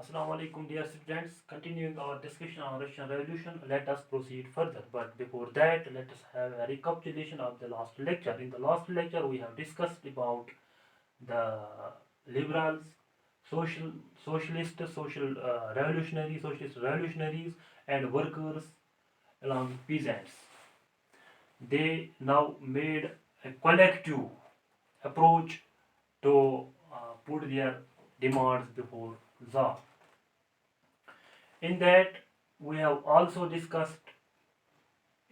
Assalamu alaikum, dear students. Continuing our discussion on Russian Revolution, let us proceed further. But before that, let us have a recapitulation of the last lecture. In the last lecture, we have discussed about the liberals, socialist revolutionaries, and workers along with peasants. They now made a collective approach to put their demands before Tsar. In that, we have also discussed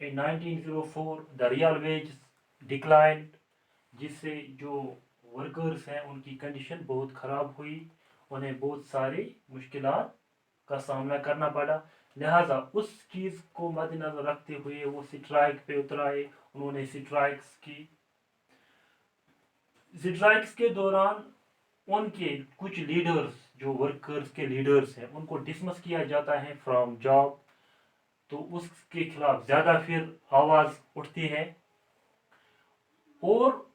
in 1904 the real wage declined, जिससे जो workers हैं उनकी condition बहुत ख़राब हुई, उन्हें बहुत सारी मुश्किलात का सामना करना पड़ा। लिहाजा उस चीज़ को मद्देनज़र रखते हुए वो स्ट्राइक पे उतर आए। उन्होंने स्ट्राइक्स के दौरान उनके कुछ लीडर्स, जो वर्कर्स के लीडर्स हैं, उनको डिसमिस किया जाता है फ्रॉम जॉब। तो उसके खिलाफ ज़्यादा फिर आवाज़ उठती है और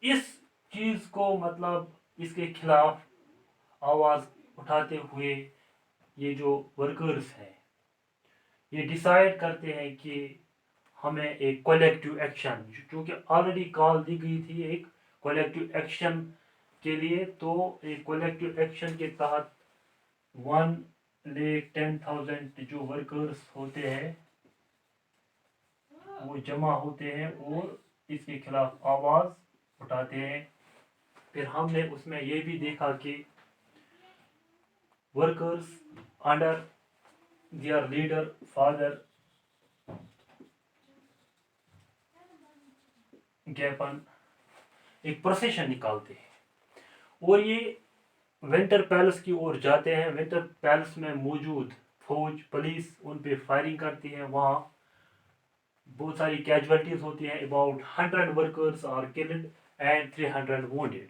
इस चीज़ को मतलब इसके खिलाफ आवाज़ उठाते हुए ये जो वर्कर्स हैं ये डिसाइड करते हैं कि हमें एक कलेक्टिव एक्शन, क्योंकि ऑलरेडी कॉल दी गई थी एक कलेक्टिव एक्शन के लिए, तो एक कलेक्टिव एक्शन के तहत 1,10,000 जो वर्कर्स होते हैं वो जमा होते हैं और इसके खिलाफ आवाज़ उठाते हैं। फिर हमने उसमें ये भी देखा कि workers under their leader father Gapon एक प्रोसेशन निकालते हैं और ये विंटर पैलेस की ओर जाते हैं। विंटर पैलेस में मौजूद फौज, पुलिस उन पे फायरिंग करती है। वहाँ बहुत सारी कैजुअलिटीज होती हैं। About 100 workers are killed and 300 wounded.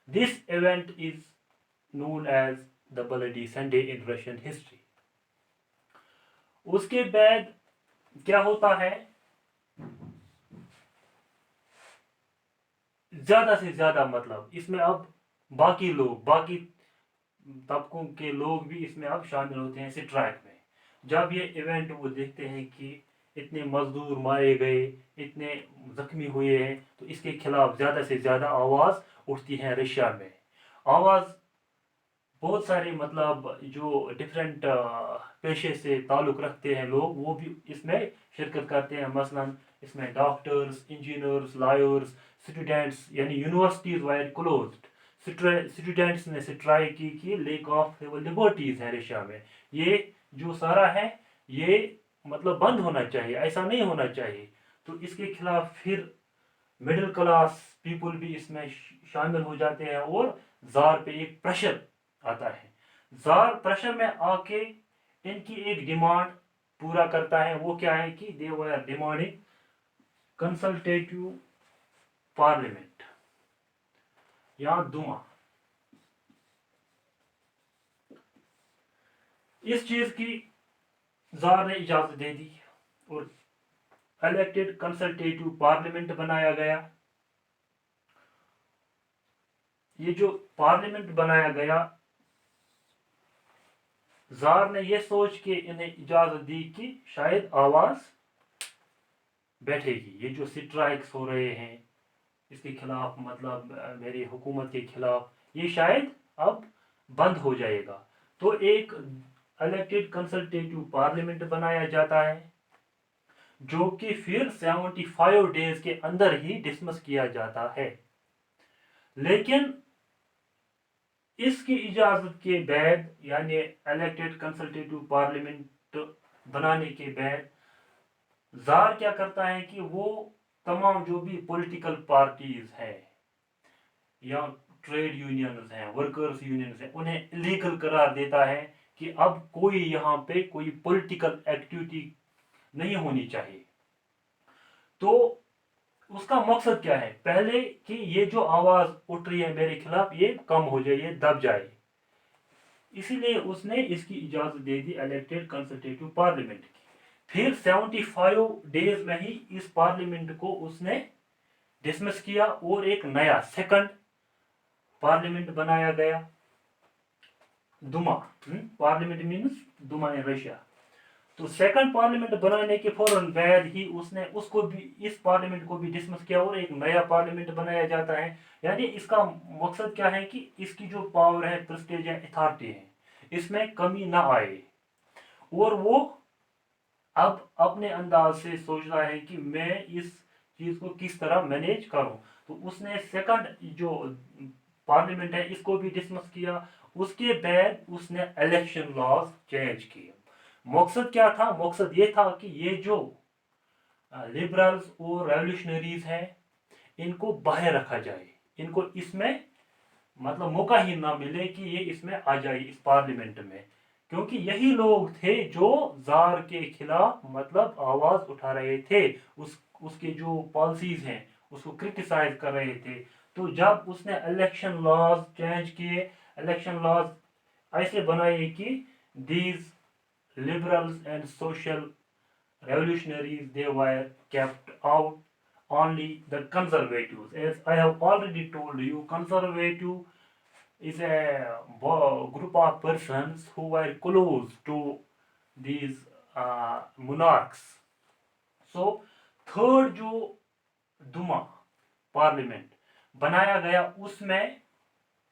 This event is known as the Bloody Sunday in Russian history. उसके बाद क्या होता है, ज़्यादा से ज़्यादा मतलब इसमें अब बाकी तबकों के लोग भी इसमें अब शामिल होते हैं स्ट्राइक में। जब ये इवेंट वो देखते हैं कि इतने मजदूर मारे गए, इतने जख्मी हुए हैं, तो इसके खिलाफ ज़्यादा से ज़्यादा आवाज़ उठती है रशिया में। आवाज़ बहुत सारे मतलब जो डिफरेंट पेशे से ताल्लुक़ रखते हैं लोग वो भी इसमें शिरकत करते हैं। मसलन इसमें डॉक्टर्स, इंजीनियर्स, लॉयर्स, स्टूडेंट्स, यानी यूनिवर्सिटीज़ वायर क्लोज्ड। स्टूडेंट्स ने स्ट्राइक की कि लेक ऑफ लिबर्टीज़ है रशिया में, ये जो सारा है ये मतलब बंद होना चाहिए, ऐसा नहीं होना चाहिए। तो इसके खिलाफ फिर मिडिल क्लास पीपल भी इसमें शामिल हो जाते हैं और जार पे एक प्रेशर आता है। जार प्रेशर में आके इनकी एक डिमांड पूरा करता है। वो क्या है कि दे वर डिमांडिंग कंसल्टेटिव पार्लियामेंट या दुमा। इस चीज की जार ने इजाजत दे दी और इलेक्टेड कंसल्टेटिव पार्लियामेंट बनाया गया। ये जो पार्लियामेंट बनाया गया, जार ने ये सोच के इन्हें इजाजत दी कि शायद आवाज बैठेगी। ये जो स्ट्राइक्स हो रहे हैं इसके खिलाफ, मतलब मेरी हुकूमत के खिलाफ, ये शायद अब बंद हो जाएगा। तो एक इलेक्टेड कंसल्टेटिव पार्लियामेंट बनाया जाता है जो कि फिर 75 डेज के अंदर ही डिसमिस किया जाता है। लेकिन इसकी इजाजत के बाद, यानी इलेक्टेड कंसल्टेटिव पार्लियामेंट बनाने के बाद, जार क्या करता है कि वो तमाम जो भी पॉलिटिकल पार्टीज हैं या ट्रेड यूनियंस हैं, वर्कर्स यूनियंस हैं, उन्हें इलीगल करार देता है कि अब कोई यहाँ पे कोई पॉलिटिकल एक्टिविटी नहीं होनी चाहिए। तो उसका मकसद क्या है, पहले कि ये जो आवाज उठ रही है मेरे खिलाफ ये कम हो जाए, ये दब जाए। इसीलिए उसने इसकी इजाजत दे दी इलेक्टेड कंसल्टेटिव पार्लियामेंट की। फिर 75 डेज में ही इस पार्लियामेंट को उसने डिसमिस किया और एक नया सेकंड पार्लियामेंट बनाया गया। दुमा, पार्लियामेंट मीन्स दुमा इन रशिया। तो सेकंड पार्लियामेंट बनाने के फौरन बाद ही उसने उसको भी, इस पार्लियामेंट को भी डिसमिस किया और एक नया पार्लियामेंट बनाया जाता है। यानी इसका मकसद क्या है कि इसकी जो पावर है, प्रेस्टेज है, अथॉरिटी है, इसमें कमी ना आए। और वो अब अपने अंदाज से सोच रहा है कि मैं इस चीज को किस तरह मैनेज करूं। तो उसने सेकंड जो पार्लियामेंट है इसको भी डिसमिस किया। उसके बाद उसने इलेक्शन लॉज चेंज किए। मकसद क्या था? मकसद ये था कि ये जो लिबरल्स और रेवोल्यूशनरीज हैं इनको बाहर रखा जाए, इनको इसमें मतलब मौका ही ना मिले कि ये इसमें आ जाए, इस पार्लियामेंट में। क्योंकि यही लोग थे जो जार के खिलाफ मतलब आवाज उठा रहे थे, उसके जो पॉलिसीज हैं उसको क्रिटिसाइज कर रहे थे। तो जब उसने इलेक्शन लॉज चेंज किए, इलेक्शन लॉज ऐसे बनाए कि these liberals and social revolutionaries, they were kept out. Only the conservatives, as I have already told you, conservative is a group of persons who were close to these monarchs. So third जो दुमा parliament बनाया गया उसमें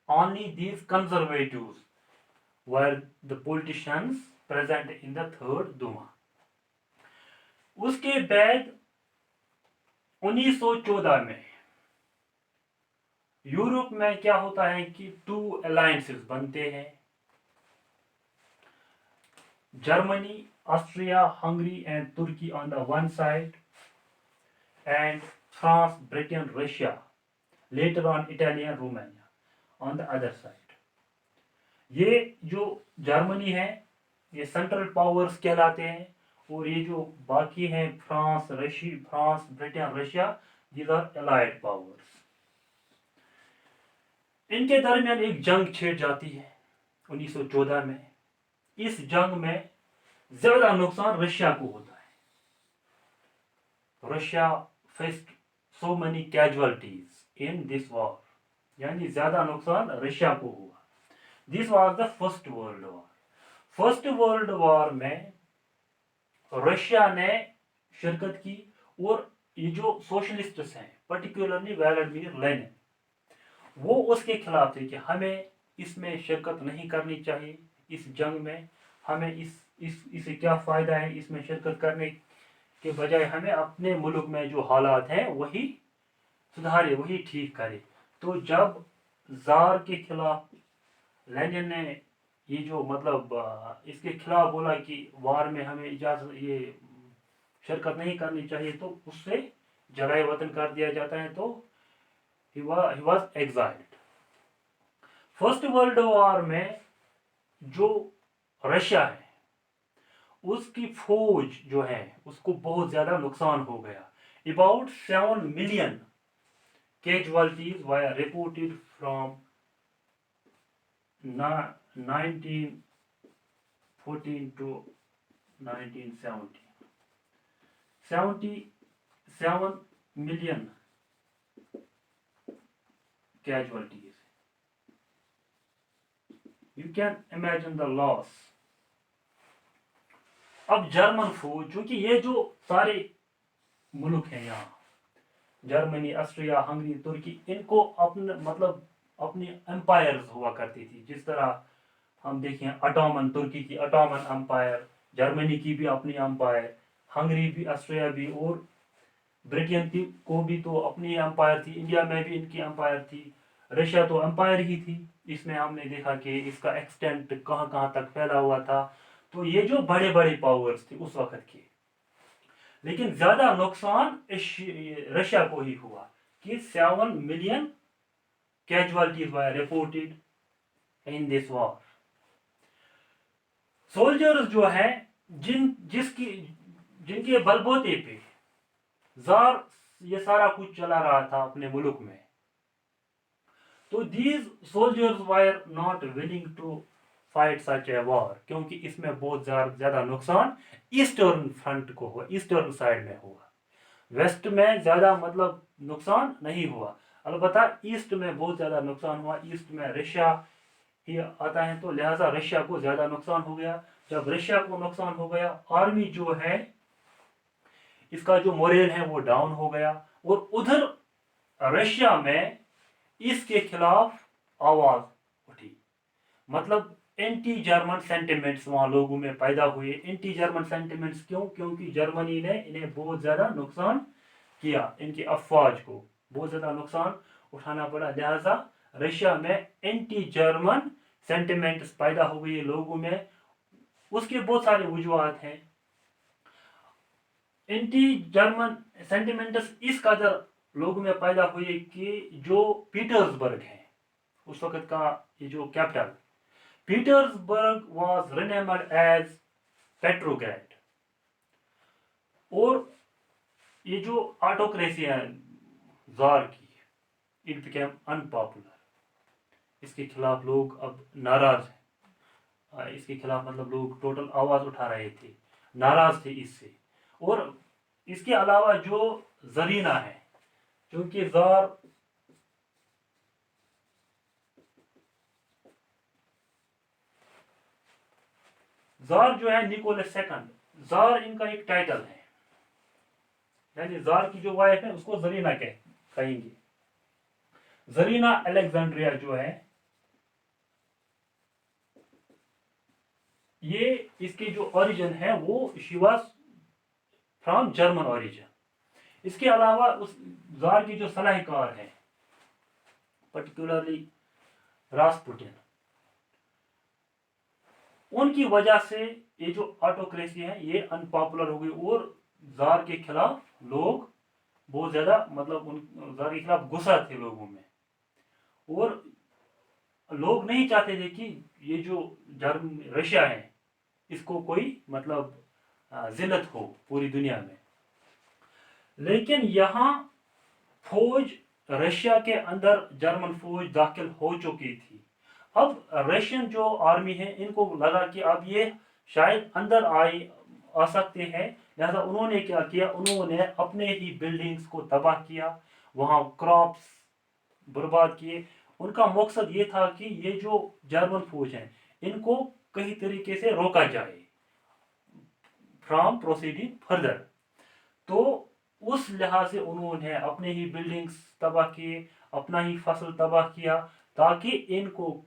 only these conservatives were the politicians present in the third Duma. उसके बाद 1914 में Europe में क्या होता है कि टू अलायंसेस बनते हैं, Germany, Austria, Hungary and Turkey on the one side, and France, Britain, Russia, later on Italy and Romania on the other side. ये जो जर्मनी है ये सेंट्रल पावर्स कहलाते हैं, और ये जो बाकी हैं France, Britain, Russia, these are allied powers. इनके दरमियान एक जंग छिड़ जाती है 1914 में। इस जंग में ज्यादा नुकसान रशिया को होता है। Russia faced so many casualties in this war, यानी ज्यादा नुकसान रशिया को हुआ। This was the first world war. First world war में रशिया ने शिरकत की, और ये जो सोशलिस्ट्स हैं पर्टिकुलरली व्लादिमीर लेनिन, वो उसके खिलाफ थे कि हमें इसमें शिरकत नहीं करनी चाहिए, इस जंग में हमें इसे क्या फ़ायदा है इसमें शिरकत करने के बजाय हमें अपने मुल्क में जो हालात हैं वही सुधारे, वही ठीक करे। तो जब जार के खिलाफ लेनिन ने ये जो मतलब इसके खिलाफ बोला कि वार में हमें इजाज़त ये शिरकत नहीं करनी चाहिए, तो उससे जलाए वतन कर दिया जाता है। तो he was exiled। First world war में जो रशिया है उसकी फौज जो है उसको बहुत ज्यादा नुकसान हो गया। About 7 million casualties were reported from 1914 to 1970। 77 million casualties। You can imagine the loss। अब जर्मन फौज, चूंकि ये जो सारे मुल्क हैं यहाँ, जर्मनी, ऑस्ट्रिया, हंगरी, तुर्की, इनको अपने मतलब अपनी एम्पायर्स हुआ करती थी। जिस तरह हम देखें अटोमन, तुर्की की अटोमन एम्पायर, जर्मनी की भी अपनी एम्पायर, हंगरी भी, ऑस्ट्रिया भी, और ब्रिटेन की को भी तो अपनी एम्पायर थी। इंडिया में भी इनकी एम्पायर थी। रशिया तो एम्पायर ही थी। इसमें हमने देखा कि इसका एक्सटेंट कहाँ कहाँ तक फैला हुआ था। तो ये जो बड़े बड़े पावर्स थे उस वक्त के, लेकिन ज्यादा नुकसान रशिया को ही हुआ कि 7 million casualties were reported in this war. Soldiers जो है जिनके बलबूते पे जार ये सारा कुछ चला रहा था अपने मुल्क में, तो these soldiers were not willing to fight such a war, क्योंकि इसमें बहुत ज्यादा नुकसान ईस्टर्न फ्रंट को हुआ, ईस्टर्न साइड में हुआ। वेस्ट में ज्यादा मतलब नुकसान नहीं हुआ, अलबत्ता ईस्ट में बहुत ज्यादा नुकसान हुआ। ईस्ट में रशिया ही आता है, तो लिहाजा रशिया को ज़्यादा नुकसान हो गया। जब रशिया को नुकसान हो गया, आर्मी जो है इसका जो मोरल है वो डाउन हो गया, और उधर रशिया में इसके खिलाफ आवाज उठी। मतलब एंटी जर्मन सेंटिमेंट्स वहां लोगों में पैदा हुए। एंटी जर्मन सेंटिमेंट्स क्यों? क्योंकि जर्मनी ने इन्हें बहुत ज्यादा नुकसान किया, इनकी अफवाज को बहुत ज्यादा नुकसान उठाना पड़ा। लिहाजा रशिया में एंटी जर्मन सेंटिमेंट्स पैदा हो गए लोगों में। उसके बहुत सारे वजूहत हैं। एंटी जर्मन सेंटिमेंट्स इस कदर लोगों में पैदा हुए कि जो पीटर्सबर्ग है उस वक्त का ये जो capital, Petersburg was renamed as Petrograd. और ये जो ऑटोक्रेसी है जार की, इट बिकेम अनपॉपुलर। इसके खिलाफ लोग अब नाराज हैं। इसके खिलाफ मतलब लोग टोटल आवाज उठा रहे थे, नाराज थे इससे। और इसके अलावा जो जरीना है, क्योंकि जार जो है निकोलस सेकंड, जार इनका एक टाइटल है, यानी जार की जो वाइफ है उसको जरीना कहेंगे। जरीना अलेक्जेंड्रिया जो है, ये इसके जो ओरिजिन है वो she was from German origin. इसके अलावा उस जार की जो सलाहकार है, पर्टिकुलरली रासपुटिन, उनकी वजह से ये जो ऑटोक्रेसी है ये अनपॉपुलर हो गई, और जार के खिलाफ लोग बहुत ज्यादा मतलब उन जार के खिलाफ गुस्सा थे लोगों में। और लोग नहीं चाहते थे कि ये जो रशिया है इसको कोई मतलब जिल्लत हो पूरी दुनिया में। लेकिन यहाँ फौज रशिया के अंदर जर्मन फौज दाखिल हो चुकी थी। अब रशियन जो आर्मी है इनको लगा कि अब ये शायद अंदर आ सकते हैं। लिहाजा उन्होंने क्या किया, उन्होंने अपने ही बिल्डिंग्स को तबाह किया, वहाँ क्रॉप्स बर्बाद किए। उनका मकसद ये था कि ये जो जर्मन फौज है इनको कहीं तरीके से रोका जाए फ्रॉम प्रोसीडिंग फर्दर। तो उस लिहाज से उन्होंने अपने ही बिल्डिंग्स तबाह किए, अपना ही फसल तबाह किया, ताकि इनको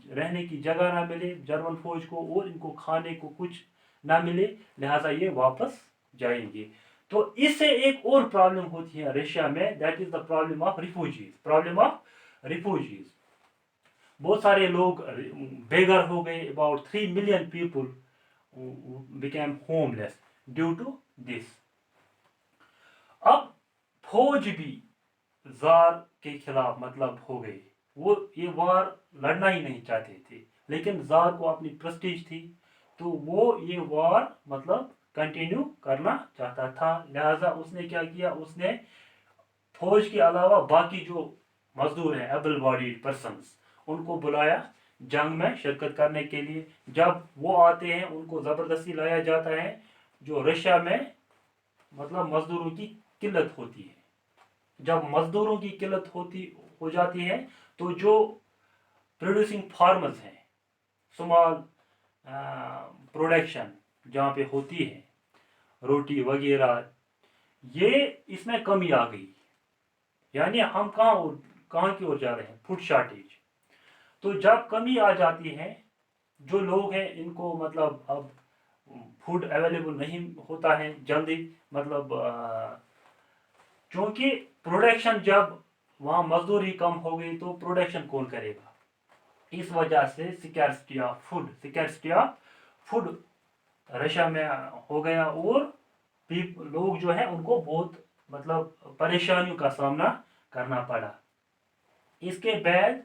रहने की जगह ना मिले जर्मन फौज को, और इनको खाने को कुछ ना मिले। लिहाजा ये वापस जाएंगे। तो इससे एक और प्रॉब्लम होती है रशिया में, that is the problem of refugees. Problem of refugees, बहुत सारे लोग बेघर हो गए। About 3 million people became homeless due to this. अब फौज भी जार के खिलाफ मतलब हो गई। वो ये वार लड़ना ही नहीं चाहते थे, लेकिन जार को अपनी प्रेस्टीज थी, तो वो ये वार मतलब कंटिन्यू करना चाहता था। लिहाजा उसने क्या किया, उसने फौज के अलावा बाकी जो मजदूर हैं, एबल बॉडीड पर्सन्स, उनको बुलाया जंग में शिरकत करने के लिए। जब वो आते हैं उनको ज़बरदस्ती लाया जाता है। जो रशिया में मतलब मजदूरों की किल्लत होती है, जब मजदूरों की किल्लत हो जाती है, तो जो प्रोड्यूसिंग फार्मर्स हैं, स्मॉल प्रोडक्शन जहाँ पे होती है रोटी वगैरह, ये इसमें कमी आ गई। यानी हम कहाँ की ओर जा रहे हैं, फूड शॉर्टेज। तो जब कमी आ जाती है, जो लोग हैं इनको मतलब अब फूड अवेलेबल नहीं होता है जल्दी, मतलब क्योंकि प्रोडक्शन जब वहाँ मजदूर ही कम हो गई तो प्रोडक्शन कौन करेगा। इस वजह से सिकैरिटी ऑफ फूड रशिया में हो गया, और लोग जो है उनको बहुत मतलब परेशानियों का सामना करना पड़ा। इसके बाद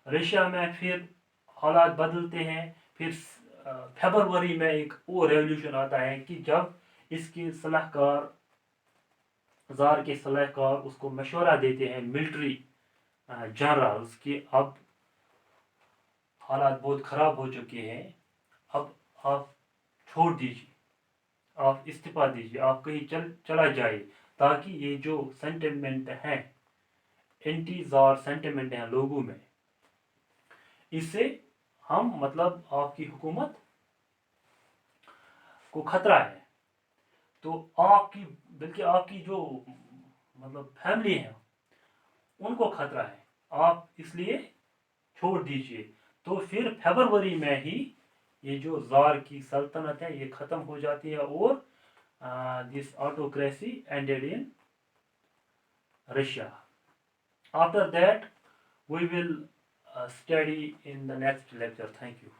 रशिया में फिर हालात बदलते हैं। फिर फरवरी में एक और रेवोल्यूशन आता है कि जब इसके सलाहकार, जार के सलाहकार उसको मशवरा देते हैं मिलिट्री जनरल्स कि अब हालात बहुत ख़राब हो चुके हैं, अब आप छोड़ दीजिए, आप इस्तीफा दीजिए, आप कहीं चला जाए, ताकि ये जो सेंटिमेंट है, एंटी जार सेंटिमेंट है लोगों में, इससे ہم مطلب آپ کی حکومت کو خطرہ ہے، تو آپ کی بلکہ آپ کی جو مطلب فیملی ہے ان کو خطرہ ہے، آپ اس لیے چھوڑ دیجئے. تو پھر فیبروری میں ہی یہ جو زار کی سلطنت ہے یہ ختم ہو جاتی ہے، اور this autocracy ended in Russia. After that, we will study in the next lecture. Thank you.